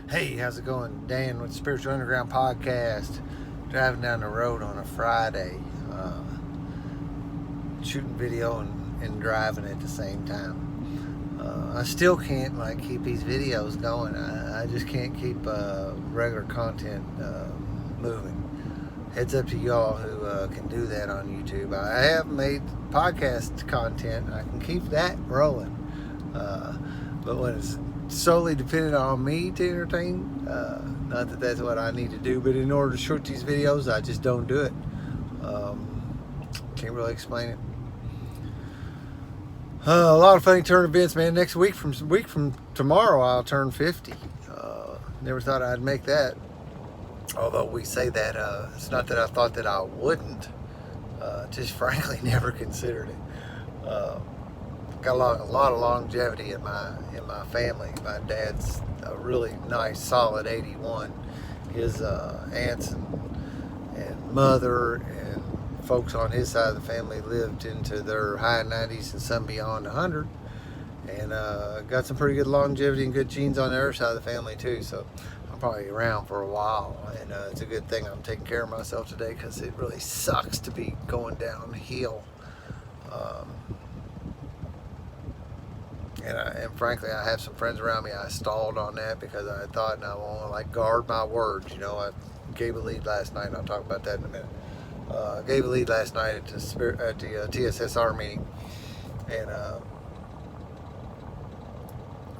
Hey, how's it going? Dan with the Spiritual Underground Podcast. Driving down the road on a Friday, shooting video and driving at the same time. I still can't keep these videos going. I just can't keep regular content moving. Heads up to y'all who can do that on YouTube. I have made podcast content. I can keep that rolling. But when it's solely dependent on me to entertain, not that that's what I need to do, but in order to shoot these videos, I just don't do it. Can't really explain it. A lot of funny turn events, man. Next week from tomorrow, I'll turn 50. Never thought I'd make that. Although we say that, it's not that I thought that I wouldn't. Just frankly never considered it. Got a lot of longevity in my family. My dad's a really nice, solid 81. His aunts and mother and folks on his side of the family lived into their high 90s and some beyond 100. And got some pretty good longevity and good genes on the other side of the family too. So I'm probably around for a while, and it's a good thing I'm taking care of myself today, because it really sucks to be going downhill. And frankly, I have some friends around me. I stalled on that because I thought, and I want to guard my words. You know, I gave a lead last night, and I'll talk about that in a minute. I gave a lead last night at the TSSR meeting, and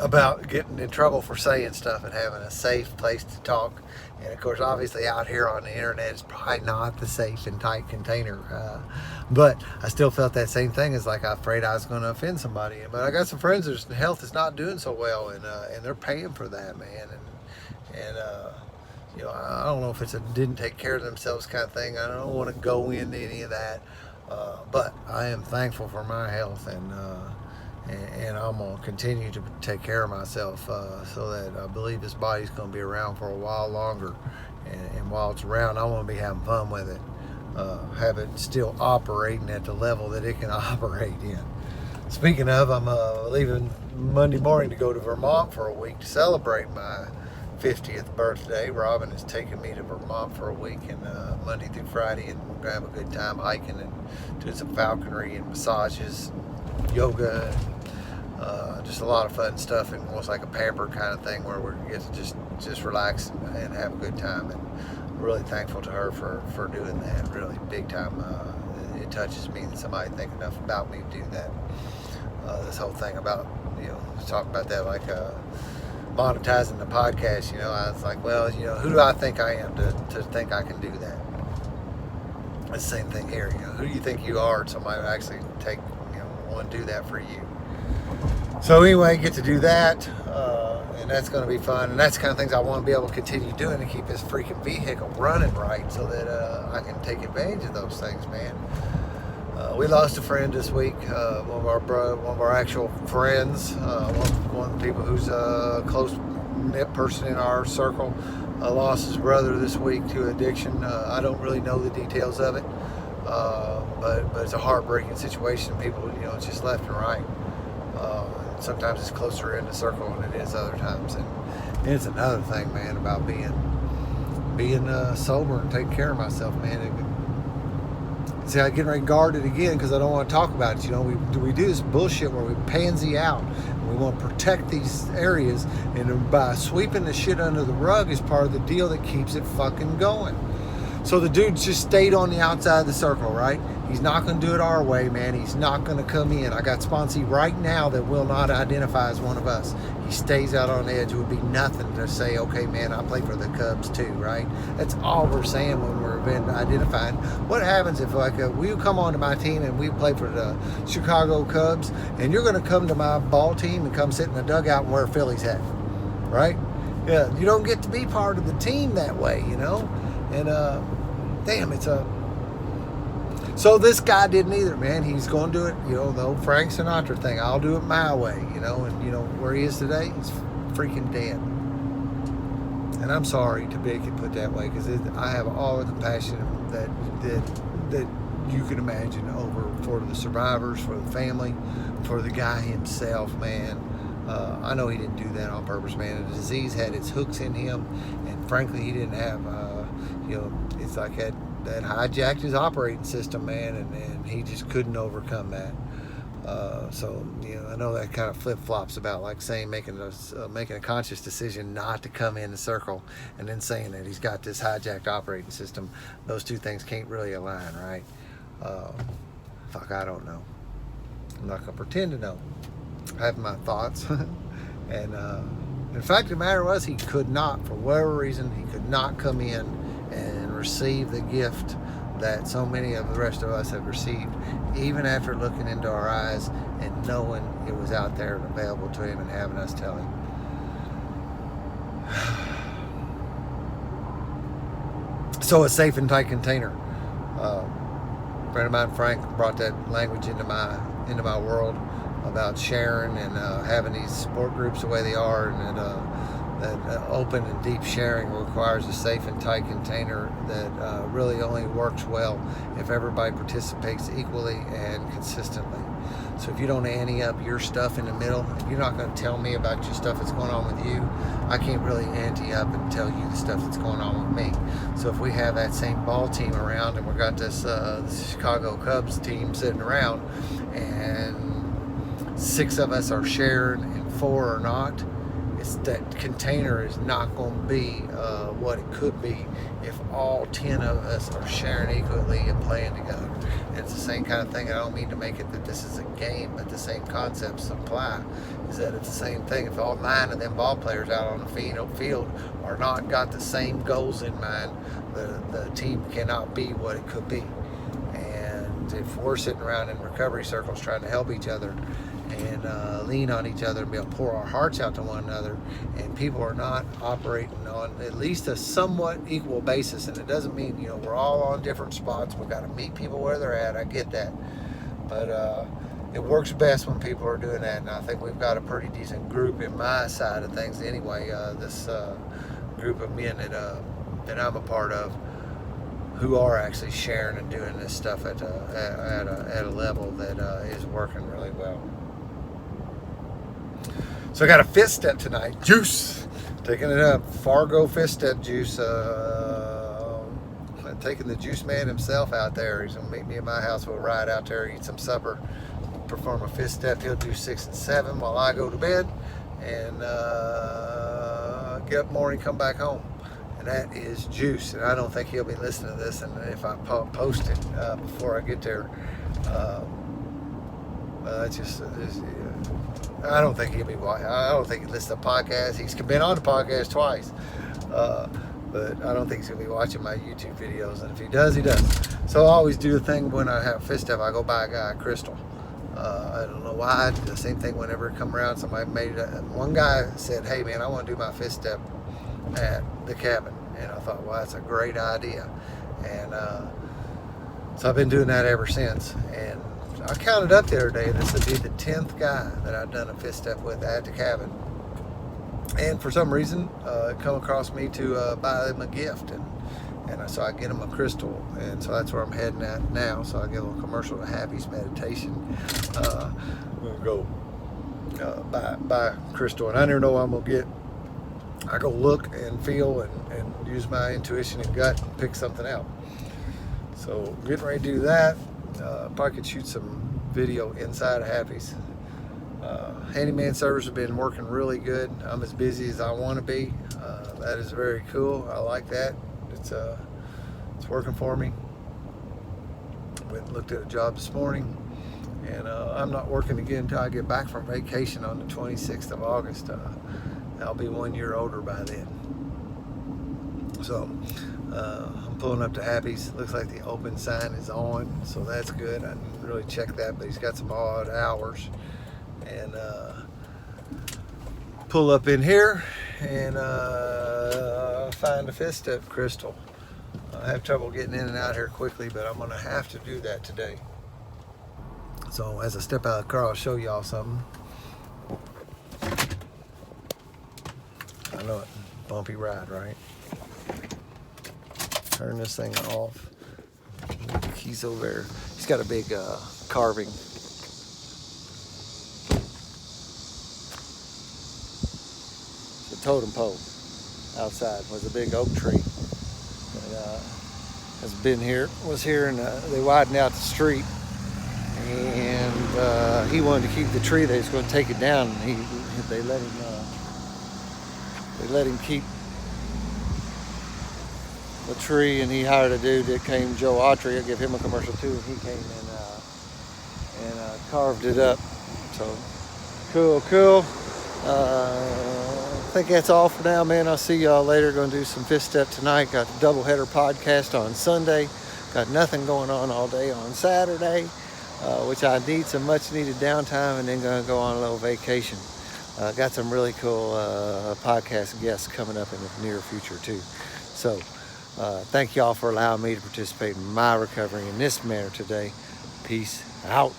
about getting in trouble for saying stuff and having a safe place to talk. And of course, obviously out here on the internet, it's probably not the safe and tight container. But I still felt that same thing. It's like I'm afraid I was going to offend somebody. But I got some friends whose health is not doing so well, and they're paying for that, man. And you know, I don't know if it's a didn't take care of themselves kind of thing. I don't want to go into any of that. But I am thankful for my health, and I'm going to continue to take care of myself, so that I believe this body's going to be around for a while longer. And while it's around, I want to be having fun with it. Have it still operating at the level that it can operate in. Speaking of, I'm leaving Monday morning to go to Vermont for a week to celebrate my 50th birthday. Robin is taking me to Vermont for a week, and Monday through Friday, and we're going to have a good time hiking and doing some falconry and massages, yoga, just a lot of fun stuff, and almost like a pamper kind of thing where we get to just relax and have a good time. And I'm really thankful to her for doing that, really big time. It touches me that somebody think enough about me to do that. This whole thing about, you know, talking about that, monetizing the podcast, you know, I was like, well, you know, who do I think I am to think I can do that? It's the same thing here, you know, who do you think you are? Somebody would actually want to do that for you. So anyway, get to do that, and that's going to be fun, and that's the kind of things I want to be able to continue doing to keep this freaking vehicle running right, so that I can take advantage of those things, man. We lost a friend this week, one of our actual friends, one of the people who's a close knit person in our circle, lost his brother this week to addiction. I don't really know the details of it, but it's a heartbreaking situation. People, you know, it's just left and right. Sometimes it's closer in the circle than it is other times, and it's another thing, man, about being sober and taking care of myself, man. See, I'm getting ready to guard it again because I don't want to talk about it. You know, we do this bullshit where we pansy out, and we want to protect these areas, and by sweeping the shit under the rug is part of the deal that keeps it fucking going. So the dude just stayed on the outside of the circle, right? He's not going to do it our way, man. He's not going to come in. I got Sponsy right now that will not identify as one of us. He stays out on the edge. It would be nothing to say, okay, man, I play for the Cubs too, right? That's all we're saying when we're identifying. What happens if we come onto my team and we play for the Chicago Cubs, and you're going to come to my ball team and come sit in the dugout and wear a Phillies hat, right? Yeah, you don't get to be part of the team that way, you know? And damn, so this guy didn't either, man. He's going to do it, you know, the old Frank Sinatra thing. I'll do it my way, you know. And you know where he is today? He's freaking dead. And I'm sorry to make it put that way, because I have all the compassion that you can imagine over for the survivors, for the family, for the guy himself, man. I know he didn't do that on purpose, man. The disease had its hooks in him, and frankly, he didn't have, it's like that hijacked his operating system, man, and he just couldn't overcome that. So I know that kind of flip-flops about like saying making a conscious decision not to come in the circle, and then saying that he's got this hijacked operating system. Those two things can't really align, right? Fuck, I don't know. I'm not gonna pretend to know. I have my thoughts, and in fact, the matter was he could not, for whatever reason, he could not come in and receive the gift that so many of the rest of us have received, even after looking into our eyes and knowing it was out there and available to him and having us tell him. So a safe and tight container. A friend of mine, Frank, brought that language into my world about sharing and having these support groups the way they are, and that open and deep sharing requires a safe and tight container that really only works well if everybody participates equally and consistently. So if you don't ante up your stuff in the middle, if you're not going to tell me about your stuff that's going on with you, I can't really ante up and tell you the stuff that's going on with me. So if we have that same ball team around, and we've got this Chicago Cubs team sitting around, and 6 of us are sharing and 4 are not, that container is not going to be what it could be if all 10 of us are sharing equally and playing together. And it's the same kind of thing. I don't mean to make it that this is a game, but the same concepts apply. Is that it's the same thing. If all 9 of them ball players out on the field are not got the same goals in mind, the team cannot be what it could be. And if we're sitting around in recovery circles trying to help each other and lean on each other and be able to pour our hearts out to one another, and people are not operating on at least a somewhat equal basis, and it doesn't mean we're all on different spots. We've got to meet people where they're at. I get that, but it works best when people are doing that, and I think we've got a pretty decent group in my side of things anyway. This group of men that I'm a part of, who are actually sharing and doing this stuff at a level that is working really well. So I got a fist step tonight. Juice. Taking it up. Fargo fist step juice. Taking the juice man himself out there. He's going to meet me at my house. We'll ride out there, eat some supper, perform a fist step. He'll do 6 and 7 while I go to bed and get up in the morning, come back home. And that is juice. And I don't think he'll be listening to this. And if I post it before I get there, I don't think he'll be watching. I don't think he listens to podcasts. He's been on the podcast twice, but I don't think he's gonna be watching my YouTube videos. And if he does, he does. So I always do the thing when I have fist step. I go buy a guy a crystal. I don't know why. I do the same thing whenever it come around. Somebody made it. One guy said, "Hey man, I want to do my fist step at the cabin," and I thought, well, that's a great idea. And so I've been doing that ever since. And I counted up the other day, this would be the 10th guy that I've done a fist step with at the cabin. And for some reason, it come across me to buy them a gift. And so I get them a crystal. And so that's where I'm heading at now. So I get a little commercial to Happy's Meditation. We'll go buy a crystal. And I never know what I'm going to get. I go look and feel and use my intuition and gut and pick something out. So getting ready to do that. Probably could shoot some video inside of Happy's. Handyman service has been working really good. I'm as busy as I want to be. That is very cool. I like that. It's working for me. Went and looked at a job this morning, and I'm not working again until I get back from vacation on the 26th of August. I'll be 1 year older by then. So I'm pulling up to Happy's. Looks like the open sign is on, so that's good. I didn't really check that, but he's got some odd hours. And pull up in here and find a fist step crystal. I have trouble getting in and out here quickly, but I'm gonna have to do that today. So as I step out of the car, I'll show y'all something. I know it, bumpy ride, right? Turn this thing off. Keys over there. He's got a big carving totem pole outside was a big oak tree that was here, and they widened out the street, and he wanted to keep the tree. They was going to take it down, and they let him keep the tree, and he hired a dude that came, Joe Autry. I'll give him a commercial too, and he came and carved it up. So cool. I think that's all for now, man. I'll see y'all later. Going to do some fifth step tonight. Got the doubleheader podcast on Sunday. Got nothing going on all day on Saturday, which I need some much needed downtime, and then going to go on a little vacation. Got some really cool podcast guests coming up in the near future too. So thank y'all for allowing me to participate in my recovery in this manner today. Peace out.